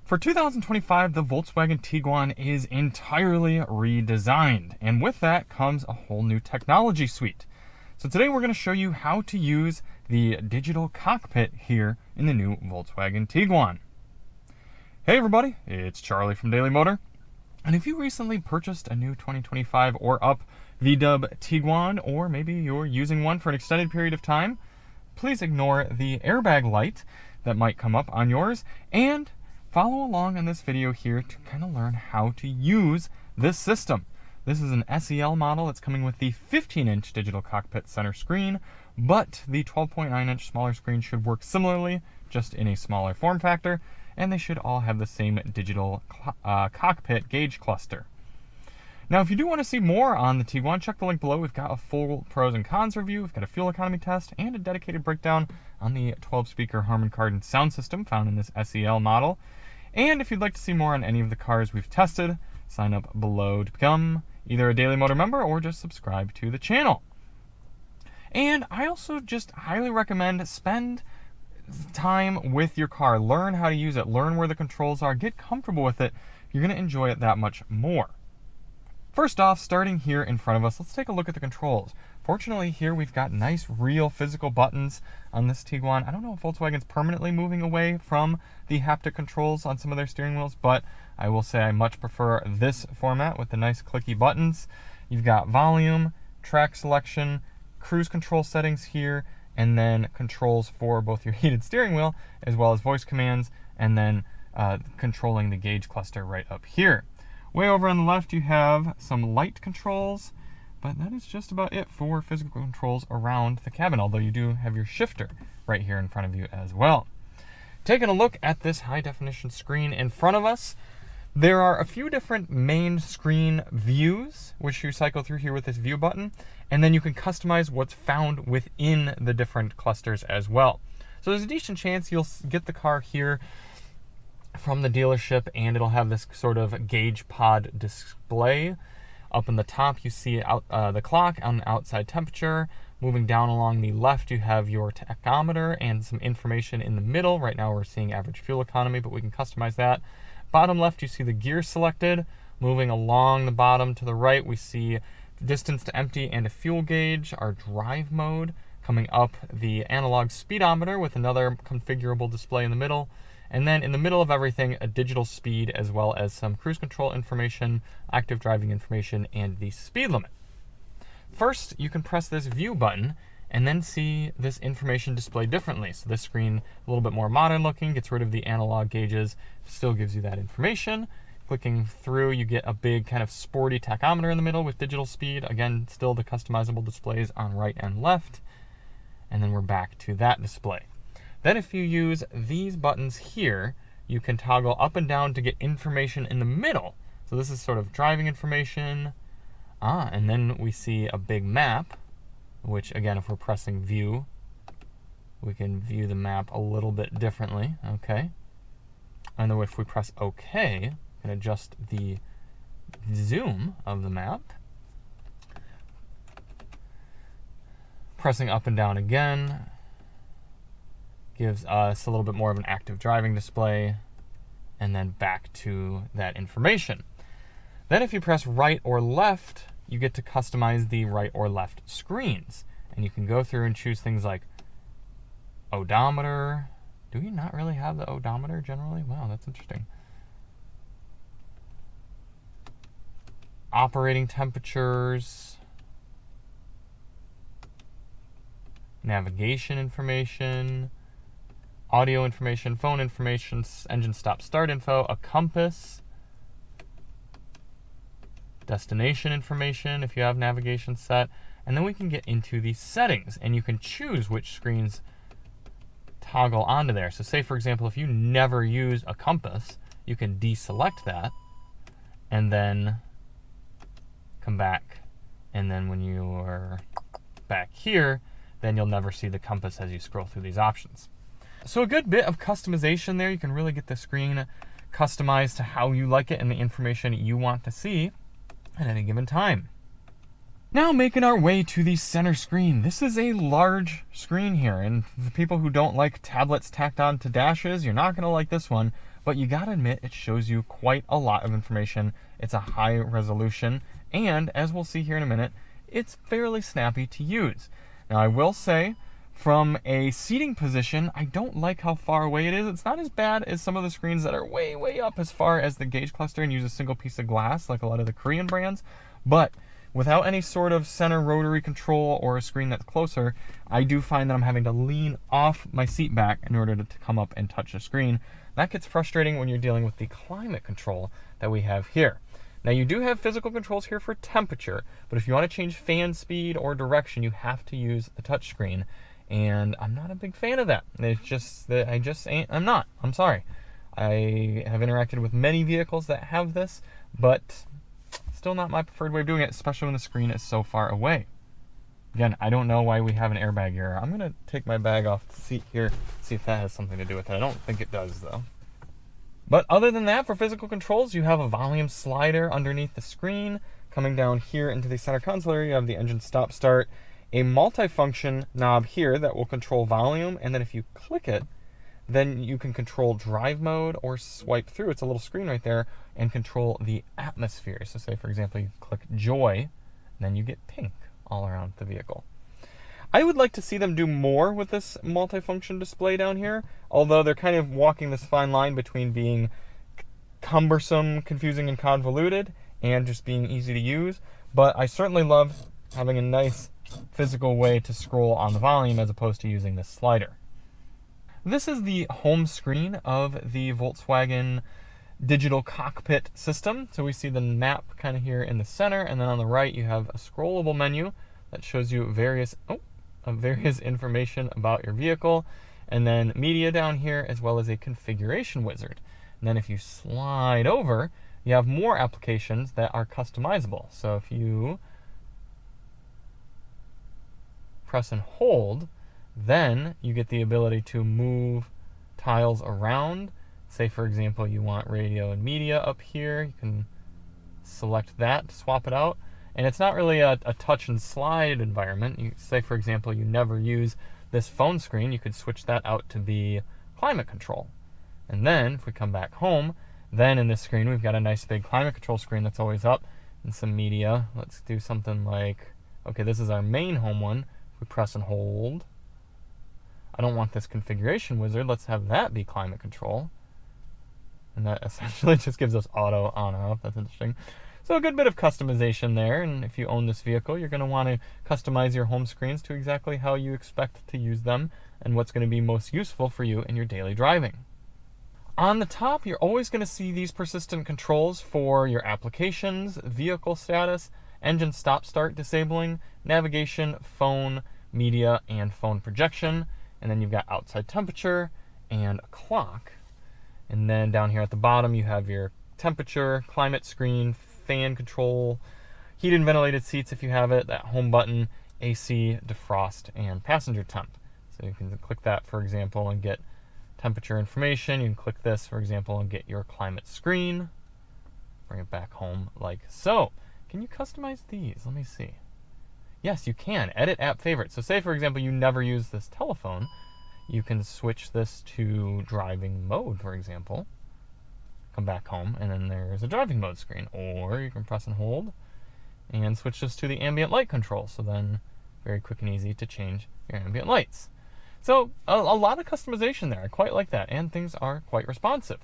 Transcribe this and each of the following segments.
For 2025, the Volkswagen Tiguan is entirely redesigned, and with that comes a whole new technology suite. So today we're going to show you how to use the digital cockpit here in the new Volkswagen Tiguan. Hey everybody, it's Charlie from DM Moto, and if you recently purchased a new 2025 or up VW Tiguan, or maybe you're using one for an extended period of time, please ignore the airbag light that might come up on yours, and follow along on this video here to kind of learn how to use this system. This is an SEL model that's coming with the 15-inch digital cockpit center screen, but the 12.9-inch smaller screen should work similarly, just in a smaller form factor, and they should all have the same digital cockpit gauge cluster. Now, if you do want to see more on the Tiguan, check the link below. We've got a full pros and cons review, we've got a fuel economy test, and a dedicated breakdown on the 12-speaker Harman Kardon sound system found in this SEL model. And if you'd like to see more on any of the cars we've tested, sign up below to become either a DM Moto member or just subscribe to the channel. And I also just highly recommend spend time with your car. Learn how to use it, learn where the controls are, get comfortable with it. You're going to enjoy it that much more. First off, starting here in front of us, let's take a look at the controls. Fortunately, here we've got nice, real physical buttons on this Tiguan. I don't know if Volkswagen's permanently moving away from the haptic controls on some of their steering wheels, but I will say I much prefer this format with the nice clicky buttons. You've got volume, track selection, cruise control settings here, and then controls for both your heated steering wheel as well as voice commands, and then controlling the gauge cluster right up here. Way over on the left, you have some light controls, but that is just about it for physical controls around the cabin, although you do have your shifter right here in front of you as well. Taking a look at this high-definition screen in front of us, there are a few different main screen views, which you cycle through here with this view button, and then you can customize what's found within the different clusters as well. So there's a decent chance you'll get the car here from the dealership, and it'll have this sort of gauge pod display. Up in the top, you see the clock on the outside temperature. Moving down along the left, you have your tachometer and some information in the middle. Right now, we're seeing average fuel economy, but we can customize that. Bottom left, you see the gear selected. Moving along the bottom to the right, we see distance to empty and a fuel gauge, our drive mode. Coming up, the analog speedometer with another configurable display in the middle. And then in the middle of everything, a digital speed, as well as some cruise control information, active driving information, and the speed limit. First, you can press this view button and then see this information displayed differently. So this screen, a little bit more modern looking, gets rid of the analog gauges, still gives you that information. Clicking through, you get a big kind of sporty tachometer in the middle with digital speed. Again, still the customizable displays on right and left. And then we're back to that display. Then if you use these buttons here, you can toggle up and down to get information in the middle. So this is sort of driving information. And then we see a big map, which again, if we're pressing view, we can view the map a little bit differently, okay? And then if we press OK, we can adjust the zoom of the map. Pressing up and down again gives us a little bit more of an active driving display, and then back to that information. Then if you press right or left, you get to customize the right or left screens. And you can go through and choose things like odometer. Do we not really have the odometer generally? Wow, that's interesting. Operating temperatures. Navigation information. Audio information, phone information, engine stop start info, a compass, destination information if you have navigation set, and then we can get into the settings, and you can choose which screens toggle onto there. So say, for example, if you never use a compass, you can deselect that, and then come back, and then when you're back here, then you'll never see the compass as you scroll through these options. So a good bit of customization there. You can really get the screen customized to how you like it and the information you want to see at any given time. Now making our way to the center screen. This is a large screen here, and for people who don't like tablets tacked on to dashes, you're not going to like this one, but you gotta admit it shows you quite a lot of information. It's a high resolution, and as we'll see here in a minute, it's fairly snappy to use. Now I will say, from a seating position, I don't like how far away it is. It's not as bad as some of the screens that are way, way up as far as the gauge cluster and use a single piece of glass like a lot of the Korean brands, but without any sort of center rotary control or a screen that's closer, I do find that I'm having to lean off my seat back in order to come up and touch the screen. That gets frustrating when you're dealing with the climate control that we have here. Now you do have physical controls here for temperature, but if you want to change fan speed or direction, you have to use the touch screen. And I'm not a big fan of that. It's just that I'm not. I'm sorry. I have interacted with many vehicles that have this, but still not my preferred way of doing it, especially when the screen is so far away. Again, I don't know why we have an airbag here. I'm going to take my bag off the seat here, see if that has something to do with it. I don't think it does, though. But other than that, for physical controls, you have a volume slider underneath the screen. Coming down here into the center console area, you have the engine stop-start, a multifunction knob here that will control volume, and then if you click it, then you can control drive mode or swipe through. It's a little screen right there, and control the atmosphere. So say, for example, you click joy, then you get pink all around the vehicle. I would like to see them do more with this multifunction display down here, although they're kind of walking this fine line between being cumbersome, confusing, and convoluted, and just being easy to use. But I certainly love having a nice physical way to scroll on the volume as opposed to using this slider. This is the home screen of the Volkswagen digital cockpit system. So we see the map kind of here in the center, and then on the right you have a scrollable menu that shows you various information about your vehicle, and then media down here, as well as a configuration wizard. And then if you slide over, you have more applications that are customizable. So if you press and hold, then you get the ability to move tiles around. Say, for example, you want radio and media up here. You can select that to swap it out. And it's not really a touch and slide environment. You say, for example, you never use this phone screen. You could switch that out to be climate control. And then if we come back home, then in this screen, we've got a nice big climate control screen that's always up and some media. Let's do something like, okay, this is our main home one. If we press and hold, I don't want this configuration wizard. Let's have that be climate control. And that essentially just gives us auto on or off. That's interesting. So a good bit of customization there, and if you own this vehicle, you're going to want to customize your home screens to exactly how you expect to use them and what's going to be most useful for you in your daily driving. On the top, you're always going to see these persistent controls for your applications, vehicle status, engine stop-start disabling, navigation, phone, media, and phone projection. And then you've got outside temperature and a clock. And then down here at the bottom, you have your temperature, climate screen, fan control, heated and ventilated seats if you have it, that home button, AC, defrost, and passenger temp. So you can click that, for example, and get temperature information. You can click this, for example, and get your climate screen. Bring it back home like so. Can you customize these? Let me see. Yes, you can. Edit app favorites. So say, for example, you never use this telephone. You can switch this to driving mode, for example. Come back home, and then there's a driving mode screen. Or you can press and hold and switch this to the ambient light control. So then very quick and easy to change your ambient lights. So a lot of customization there. I quite like that, and things are quite responsive.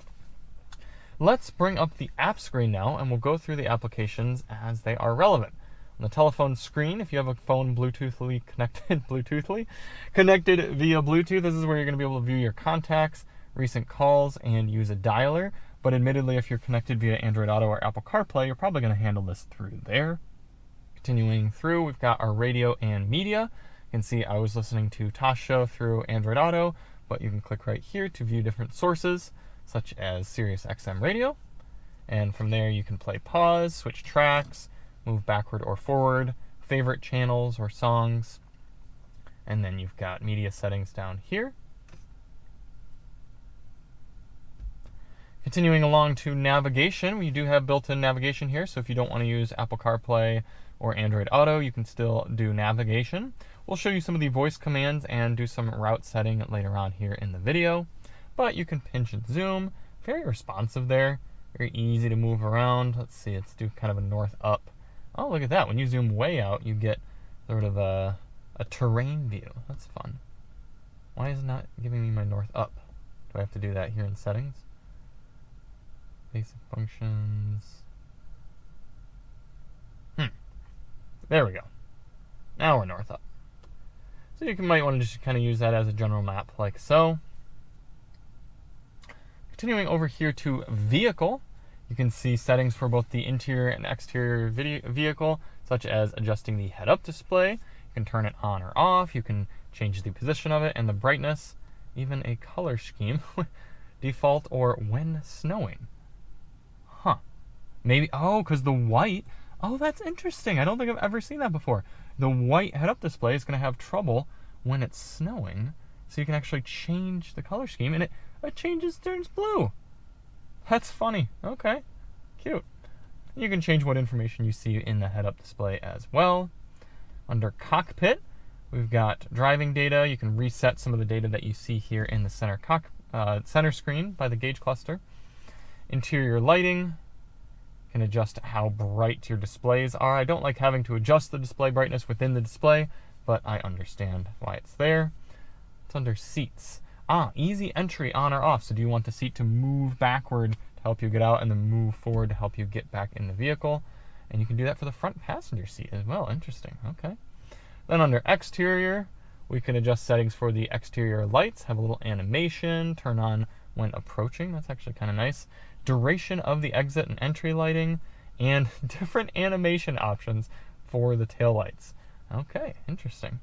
Let's bring up the app screen now, and we'll go through the applications as they are relevant. On the telephone screen, if you have a phone Bluetoothly connected via Bluetooth, this is where you're going to be able to view your contacts, recent calls, and use a dialer. But admittedly, if you're connected via Android Auto or Apple CarPlay, you're probably going to handle this through there. Continuing through, we've got our radio and media. You can see I was listening to Tosh Show through Android Auto, but you can click right here to view different sources, such as Sirius XM radio. And from there, you can play pause, switch tracks, move backward or forward, favorite channels or songs. And then you've got media settings down here. Continuing along to navigation, we do have built-in navigation here, so if you don't want to use Apple CarPlay or Android Auto, you can still do navigation. We'll show you some of the voice commands and do some route setting later on here in the video, but you can pinch and zoom, very responsive there. Very easy to move around. Let's see, let's do kind of a north up. Oh, look at that. When you zoom way out, you get sort of a terrain view. That's fun. Why is it not giving me my north up? Do I have to do that here in settings? Basic functions. There we go. Now we're north up. So you might want to just kind of use that as a general map like so. Continuing over here to vehicle, you can see settings for both the interior and exterior vehicle, such as adjusting the head-up display. You can turn it on or off. You can change the position of it and the brightness, even a color scheme, default or when snowing. Huh. Maybe, because the white, that's interesting. I don't think I've ever seen that before. The white head-up display is going to have trouble when it's snowing, so you can actually change the color scheme, and it turns blue. That's funny. Okay, cute. You can change what information you see in the head-up display as well. Under Cockpit, we've got driving data. You can reset some of the data that you see here in the center screen by the gauge cluster. Interior lighting, you can adjust how bright your displays are. I don't like having to adjust the display brightness within the display, but I understand why it's there. It's under seats. Easy entry on or off. So do you want the seat to move backward to help you get out and then move forward to help you get back in the vehicle? And you can do that for the front passenger seat as well. Interesting. Okay. Then under exterior, we can adjust settings for the exterior lights, have a little animation, turn on when approaching. That's actually kind of nice. Duration of the exit and entry lighting, and different animation options for the tail lights. Okay, interesting.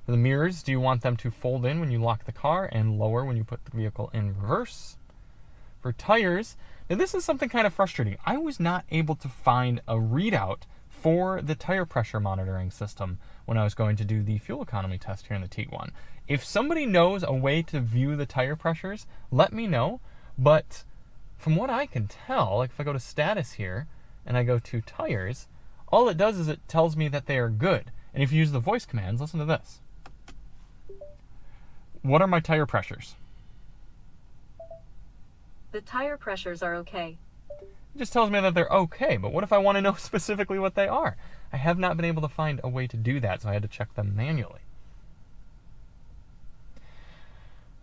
For the mirrors, do you want them to fold in when you lock the car and lower when you put the vehicle in reverse? For tires, now this is something kind of frustrating. I was not able to find a readout for the tire pressure monitoring system when I was going to do the fuel economy test here in the Tiguan. If somebody knows a way to view the tire pressures, let me know. But from what I can tell, like if I go to status here and I go to tires, all it does is it tells me that they are good. And if you use the voice commands, listen to this. What are my tire pressures? The tire pressures are okay. It just tells me that they're okay, but what if I want to know specifically what they are? I have not been able to find a way to do that, so I had to check them manually.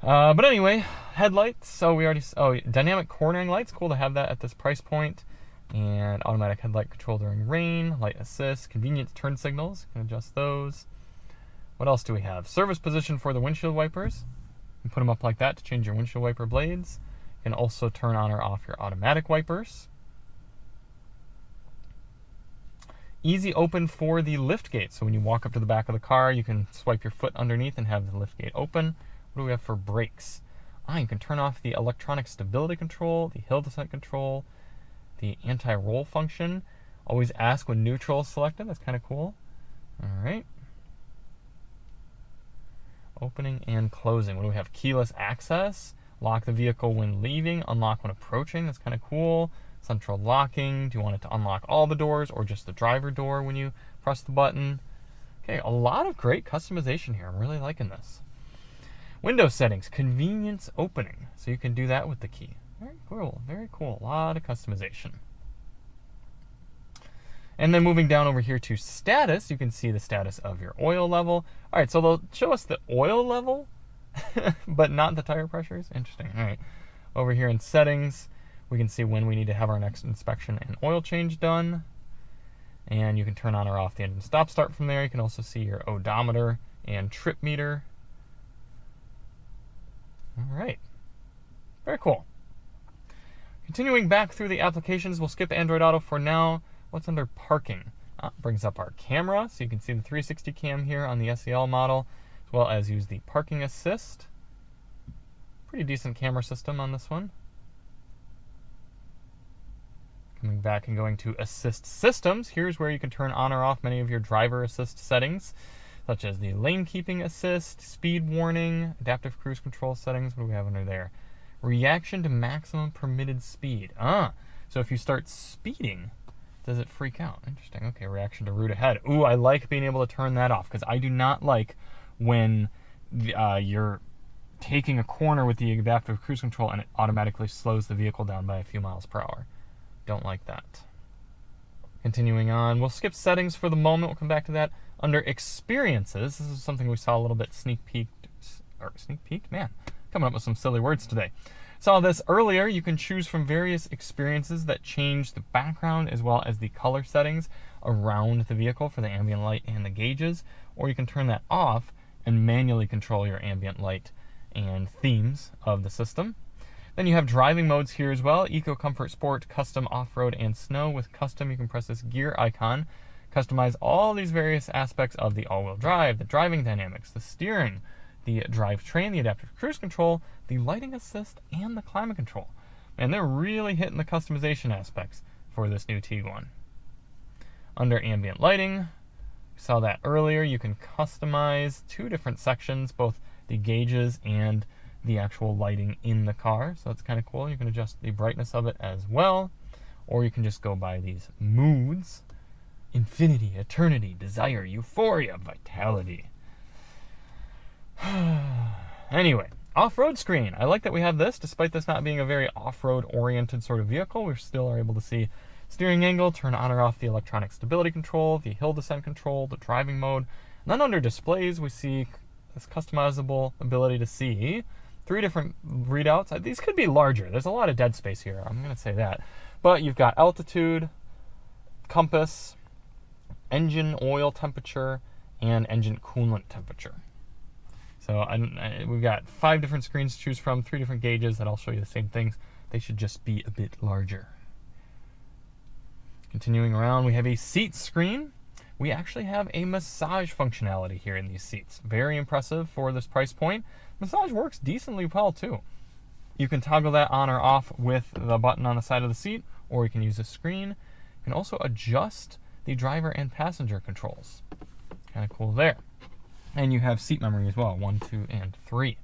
But anyway, headlights. So we already, dynamic cornering lights. Cool to have that at this price point. And automatic headlight control during rain, light assist, convenience turn signals. You can adjust those. What else do we have? Service position for the windshield wipers. You can put them up like that to change your windshield wiper blades. You can also turn on or off your automatic wipers. Easy open for the lift gate. So when you walk up to the back of the car, you can swipe your foot underneath and have the lift gate open. What do we have for brakes? You can turn off the electronic stability control, the hill descent control, the anti-roll function. Always ask when neutral is selected. That's kind of cool. All right. Opening and closing. What do we have? Keyless access. Lock the vehicle when leaving. Unlock when approaching. That's kind of cool. Central locking. Do you want it to unlock all the doors or just the driver door when you press the button? Okay, a lot of great customization here. I'm really liking this. Window settings. Convenience opening. So you can do that with the key. Very cool. Very cool. A lot of customization. And then moving down over here to status, you can see the status of your oil level. All right, so they'll show us the oil level, but not the tire pressures. Interesting. All right. Over here in settings, we can see when we need to have our next inspection and oil change done. And you can turn on or off the engine stop-start from there. You can also see your odometer and trip meter. All right. Very cool. Continuing back through the applications, we'll skip Android Auto for now. What's under parking? Brings up our camera, so you can see the 360 cam here on the SEL model, as well as use the parking assist. Pretty decent camera system on this one. Coming back and going to assist systems, here's where you can turn on or off many of your driver assist settings, such as the lane keeping assist, speed warning, adaptive cruise control settings. What do we have under there? Reaction to maximum permitted speed. So if you start speeding, does it freak out? Interesting. Okay, reaction to route ahead. Ooh, I like being able to turn that off because I do not like when your taking a corner with the adaptive cruise control and it automatically slows the vehicle down by a few miles per hour. Don't like that. Continuing on, we'll skip settings for the moment. We'll come back to that. Under experiences, this is something we saw a little bit sneak peeked. Man, coming up with some silly words today. Saw this earlier. You can choose from various experiences that change the background as well as the color settings around the vehicle for the ambient light and the gauges, or you can turn that off and manually control your ambient light and themes of the system. Then you have driving modes here as well: Eco, Comfort, Sport, Custom, Off-Road, and Snow. With Custom, you can press this gear icon, customize all these various aspects of the all-wheel drive, the driving dynamics, the steering, the drivetrain, the adaptive cruise control, the lighting assist, and the climate control. And they're really hitting the customization aspects for this new Tiguan. Under ambient lighting, we saw that earlier, you can customize two different sections, both the gauges and the actual lighting in the car. So that's kind of cool. You can adjust the brightness of it as well, or you can just go by these moods: infinity, eternity, desire, euphoria, vitality. Anyway, off-road screen. I like that we have this. Despite this not being a very off-road oriented sort of vehicle, we still are able to see steering angle, turn on or off the electronic stability control, the hill descent control, the driving mode. And then under displays, we see this customizable ability to see 3 different readouts. These could be larger. There's a lot of dead space here, I'm going to say that. But you've got altitude, compass, engine oil temperature, and engine coolant temperature. So we've got 5 different screens to choose from, 3 different gauges that all show you the same things. They should just be a bit larger. Continuing around, we have a seat screen. We actually have a massage functionality here in these seats. Very impressive for this price point. Massage works decently well too. You can toggle that on or off with the button on the side of the seat, or you can use a screen. You can also adjust the driver and passenger controls. Kind of cool there. And you have seat memory as well, 1, 2, and 3.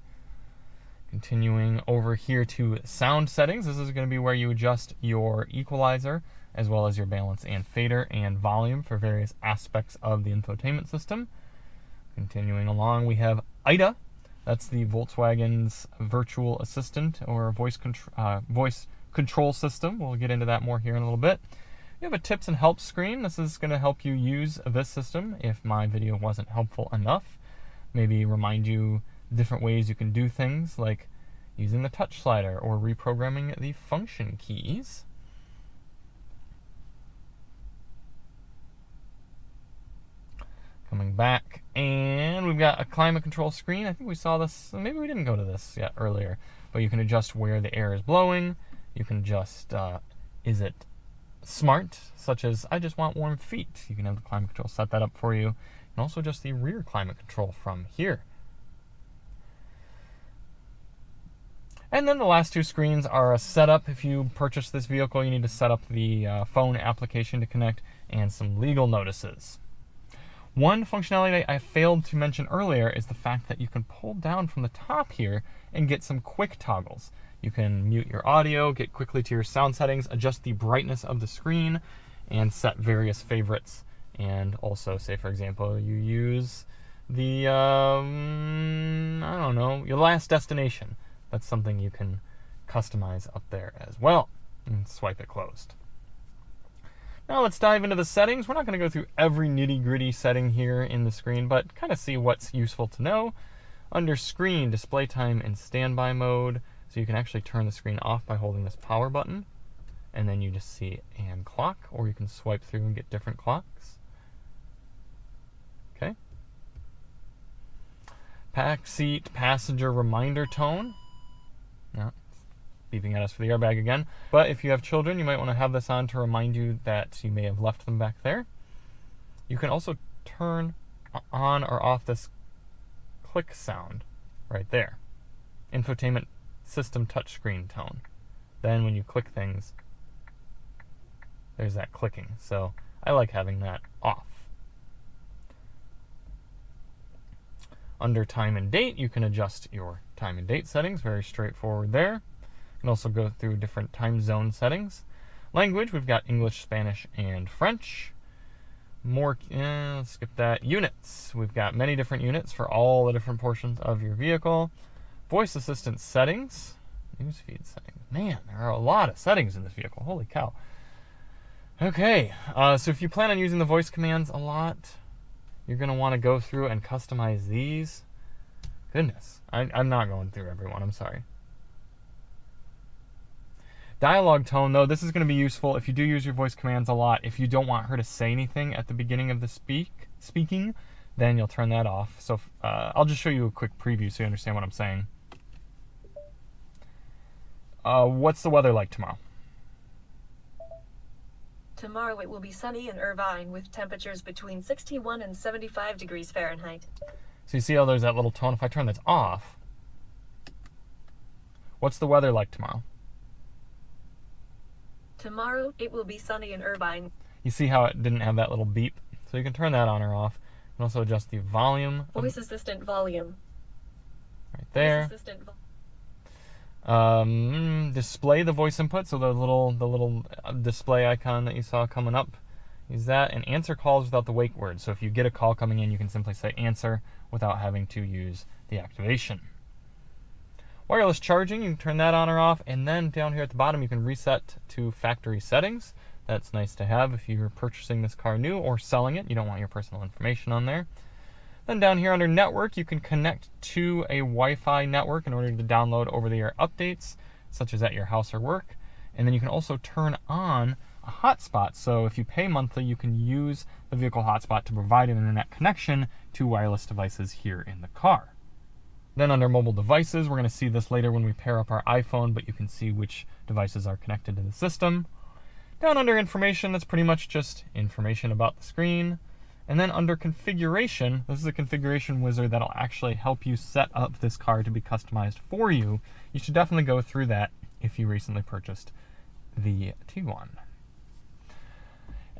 Continuing over here to sound settings, this is going to be where you adjust your equalizer as well as your balance and fader and volume for various aspects of the infotainment system. Continuing along, we have IDA. That's the Volkswagen's virtual assistant or voice control system. We'll get into that more here in a little bit. You have a tips and help screen. This is going to help you use this system if my video wasn't helpful enough. Maybe remind you different ways you can do things, like using the touch slider or reprogramming the function keys. Coming back, and we've got a climate control screen. I think we saw this, maybe we didn't go to this yet earlier, but you can adjust where the air is blowing. You can adjust, is it smart, such as I just want warm feet. You can have the climate control set that up for you. And also just the rear climate control from here. And then the last 2 screens are a setup. If you purchase this vehicle, you need to set up the phone application to connect and some legal notices. One functionality I failed to mention earlier is the fact that you can pull down from the top here and get some quick toggles. You can mute your audio, get quickly to your sound settings, adjust the brightness of the screen, and set various favorites. And also, say for example, you use the, I don't know, your last destination. That's something you can customize up there as well. And swipe it closed. Now let's dive into the settings. We're not going to go through every nitty-gritty setting here in the screen, but kind of see what's useful to know. Under screen, display time and standby mode. So you can actually turn the screen off by holding this power button, and then you just see and clock, or you can swipe through and get different clocks. Okay. Back seat passenger reminder tone. No, beeping at us for the airbag again. But if you have children, you might want to have this on to remind you that you may have left them back there. You can also turn on or off this click sound right there. Infotainment system touchscreen tone. Then when you click things, there's that clicking. So I like having that off. Under time and date, you can adjust your time and date settings. Very straightforward there. You can also go through different time zone settings. Language, we've got English, Spanish, and French. More, let's skip that. Units, we've got many different units for all the different portions of your vehicle. Voice assistant settings. Newsfeed settings. Man, there are a lot of settings in this vehicle. Holy cow. Okay, so if you plan on using the voice commands a lot, you're going to want to go through and customize these. Goodness, I'm not going through everyone. I'm sorry. Dialogue tone, though, this is going to be useful if you do use your voice commands a lot. If you don't want her to say anything at the beginning of the speaking, then you'll turn that off. So I'll just show you a quick preview so you understand what I'm saying. What's the weather like tomorrow? Tomorrow it will be sunny in Irvine with temperatures between 61 and 75 degrees Fahrenheit. So you see how there's that little tone? If I turn this off, what's the weather like tomorrow? Tomorrow it will be sunny in Irvine. You see how it didn't have that little beep? So you can turn that on or off. You can also adjust the volume. Voice assistant volume. Right there. Voice assistant Display the voice input, so the little display icon that you saw coming up. Use that, and answer calls without the wake word. So if you get a call coming in, you can simply say answer without having to use the activation. Wireless charging, you can turn that on or off, and then down here at the bottom you can reset to factory settings. That's nice to have if you're purchasing this car new or selling it. You don't want your personal information on there. Then down here under network, you can connect to a Wi-Fi network in order to download over-the-air updates, such as at your house or work. And then you can also turn on a hotspot. So if you pay monthly, you can use the vehicle hotspot to provide an internet connection to wireless devices here in the car. Then under mobile devices, we're going to see this later when we pair up our iPhone, but you can see which devices are connected to the system. Down under information, that's pretty much just information about the screen. And then under configuration, this is a configuration wizard that'll actually help you set up this car to be customized for you. You should definitely go through that if you recently purchased the Tiguan.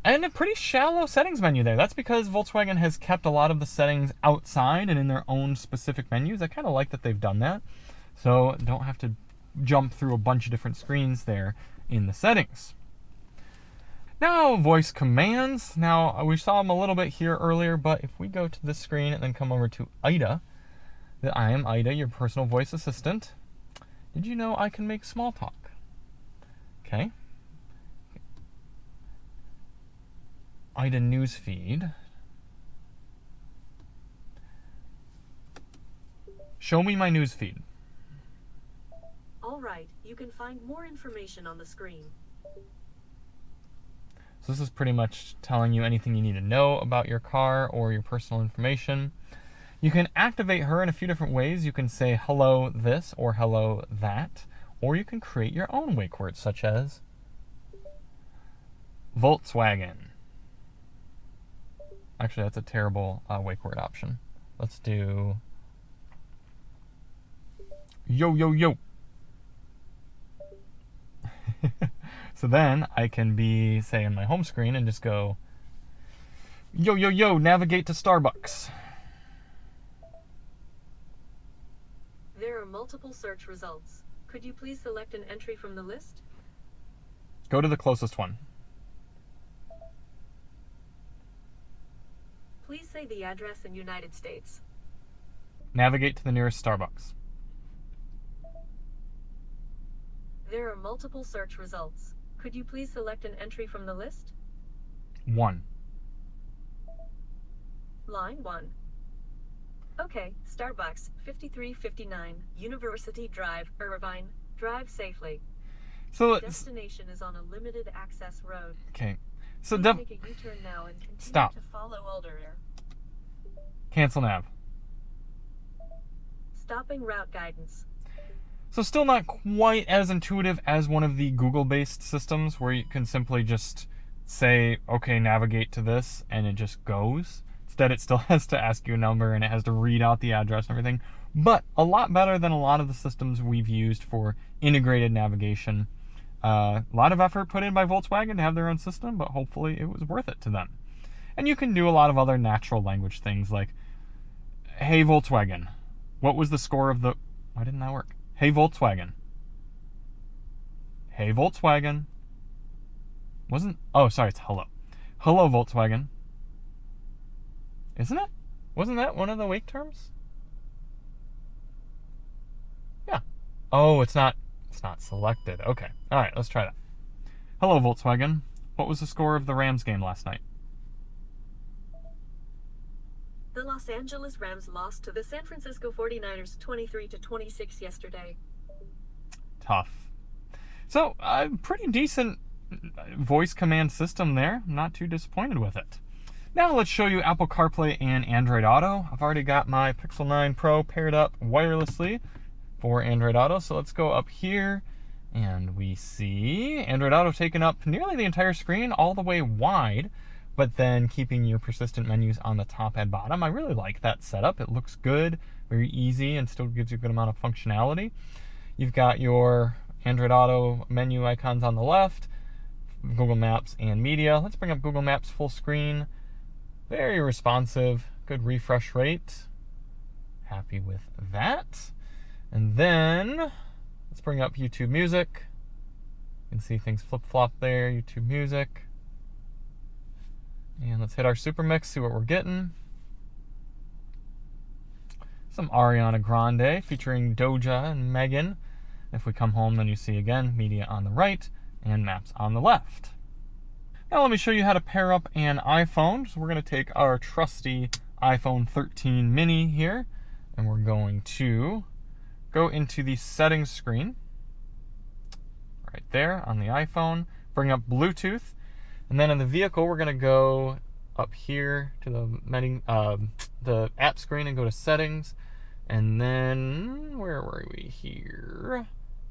And a pretty shallow settings menu there. That's because Volkswagen has kept a lot of the settings outside and in their own specific menus. I kind of like that they've done that. So don't have to jump through a bunch of different screens there in the settings. Now, voice commands. Now, we saw them a little bit here earlier, but if we go to this screen and then come over to Ida, I am Ida, your personal voice assistant. Did you know I can make small talk? Okay. Ida newsfeed. Show me my newsfeed. All right, you can find more information on the screen. So this is pretty much telling you anything you need to know about your car or your personal information. You can activate her in a few different ways. You can say hello this or hello that, or you can create your own wake words such as Volkswagen. Actually, that's a terrible wake word option. Let's do yo, yo, yo. So then I can be, say, in my home screen and just go, yo, yo, yo, navigate to Starbucks. There are multiple search results. Could you please select an entry from the list? Go to the closest one. Please say the address in United States. Navigate to the nearest Starbucks. There are multiple search results. Could you please select an entry from the list? 1. Line 1. Okay, Starbucks, 5359, University Drive, Irvine. Drive safely. So Destination is on a limited access road. okay. So Please take a U-turn now and continue Stop. to follow Alder. Cancel nav. Stopping route guidance. So still not quite as intuitive as one of the Google-based systems where you can simply just say, okay, navigate to this, and it just goes. Instead, it still has to ask you a number, and it has to read out the address and everything. But a lot better than a lot of the systems we've used for integrated navigation. A lot of effort put in by Volkswagen to have their own system, but hopefully it was worth it to them. And you can do a lot of other natural language things like, hey, Volkswagen, what was the score of the... Why didn't that work? Hey, Volkswagen. Hey, Volkswagen. Oh, sorry, it's hello. Hello, Volkswagen. Isn't it? Wasn't that one of the wake terms? Oh, it's not selected. Okay. All right, let's try that. Hello, Volkswagen. What was the score of the Rams game last night? The Los Angeles Rams lost to the San Francisco 49ers 23-26 yesterday. Tough. So, pretty decent voice command system there. Not too disappointed with it. Now let's show you Apple CarPlay and Android Auto. I've already got my Pixel 9 Pro paired up wirelessly for Android Auto. So let's go up here and we see Android Auto taking up nearly the entire screen all the way wide, but then keeping your persistent menus on the top and bottom. I really like that setup. It looks good, very easy, and still gives you a good amount of functionality. You've got your Android Auto menu icons on the left, Google Maps and media. Let's bring up Google Maps full screen. Very responsive, good refresh rate. Happy with that. And then let's bring up YouTube Music. You can see things flip-flop there, YouTube Music. And let's hit our super mix, see what we're getting. Some Ariana Grande featuring Doja and Megan. If we come home, then you see again media on the right and maps on the left. Now let me show you how to pair up an iPhone. So we're going to take our trusty iPhone 13 mini here, and we're going to go into the settings screen right there on the iPhone, bring up Bluetooth, and then in the vehicle we're going to go up here to the app screen and go to settings, and then where were we here?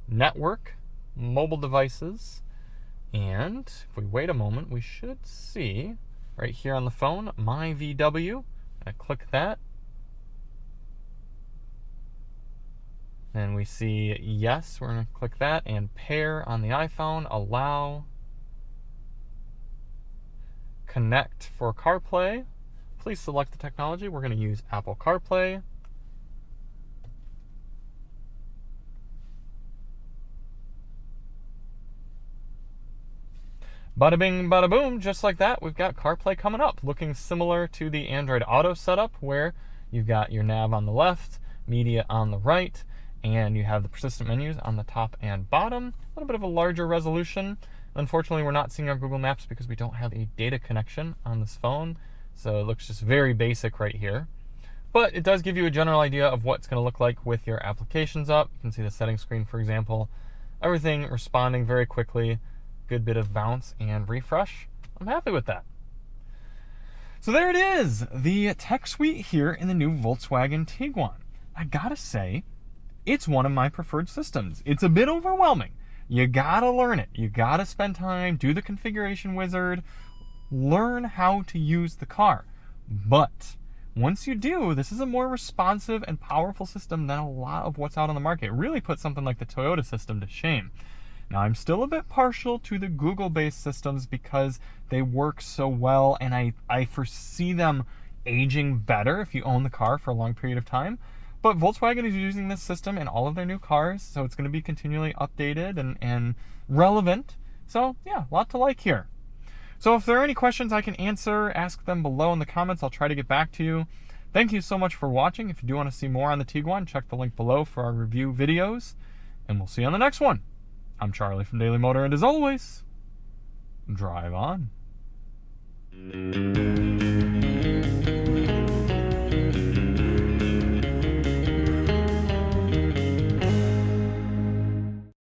Network, mobile devices, and if we wait a moment, we should see right here on the phone, My VW. I click that. Then we see yes, we're going to click that, and pair on the iPhone, allow, connect for CarPlay. Please select the technology. We're going to use Apple CarPlay. Bada bing, bada boom, just like that, we've got CarPlay coming up, looking similar to the Android Auto setup where you've got your nav on the left, media on the right, and you have the persistent menus on the top and bottom. A little bit of a larger resolution. Unfortunately, we're not seeing our Google Maps because we don't have a data connection on this phone, so it looks just very basic right here. But it does give you a general idea of what it's going to look like with your applications up. You can see the settings screen, for example. Everything responding very quickly. Good bit of bounce and refresh. I'm happy with that. So there it is, the tech suite here in the new Volkswagen Tiguan. I gotta say, it's one of my preferred systems. It's a bit overwhelming. You gotta learn it. You gotta spend time, do the configuration wizard, learn how to use the car. But once you do, this is a more responsive and powerful system than a lot of what's out on the market. It really puts something like the Toyota system to shame. Now, I'm still a bit partial to the Google-based systems because they work so well, and I foresee them aging better if you own the car for a long period of time. But Volkswagen is using this system in all of their new cars, so it's going to be continually updated and relevant. So, yeah, a lot to like here. So if there are any questions I can answer, ask them below in the comments. I'll try to get back to you. Thank you so much for watching. If you do want to see more on the Tiguan, check the link below for our review videos, and we'll see you on the next one. I'm Charlie from Daily Motor, and as always, drive on.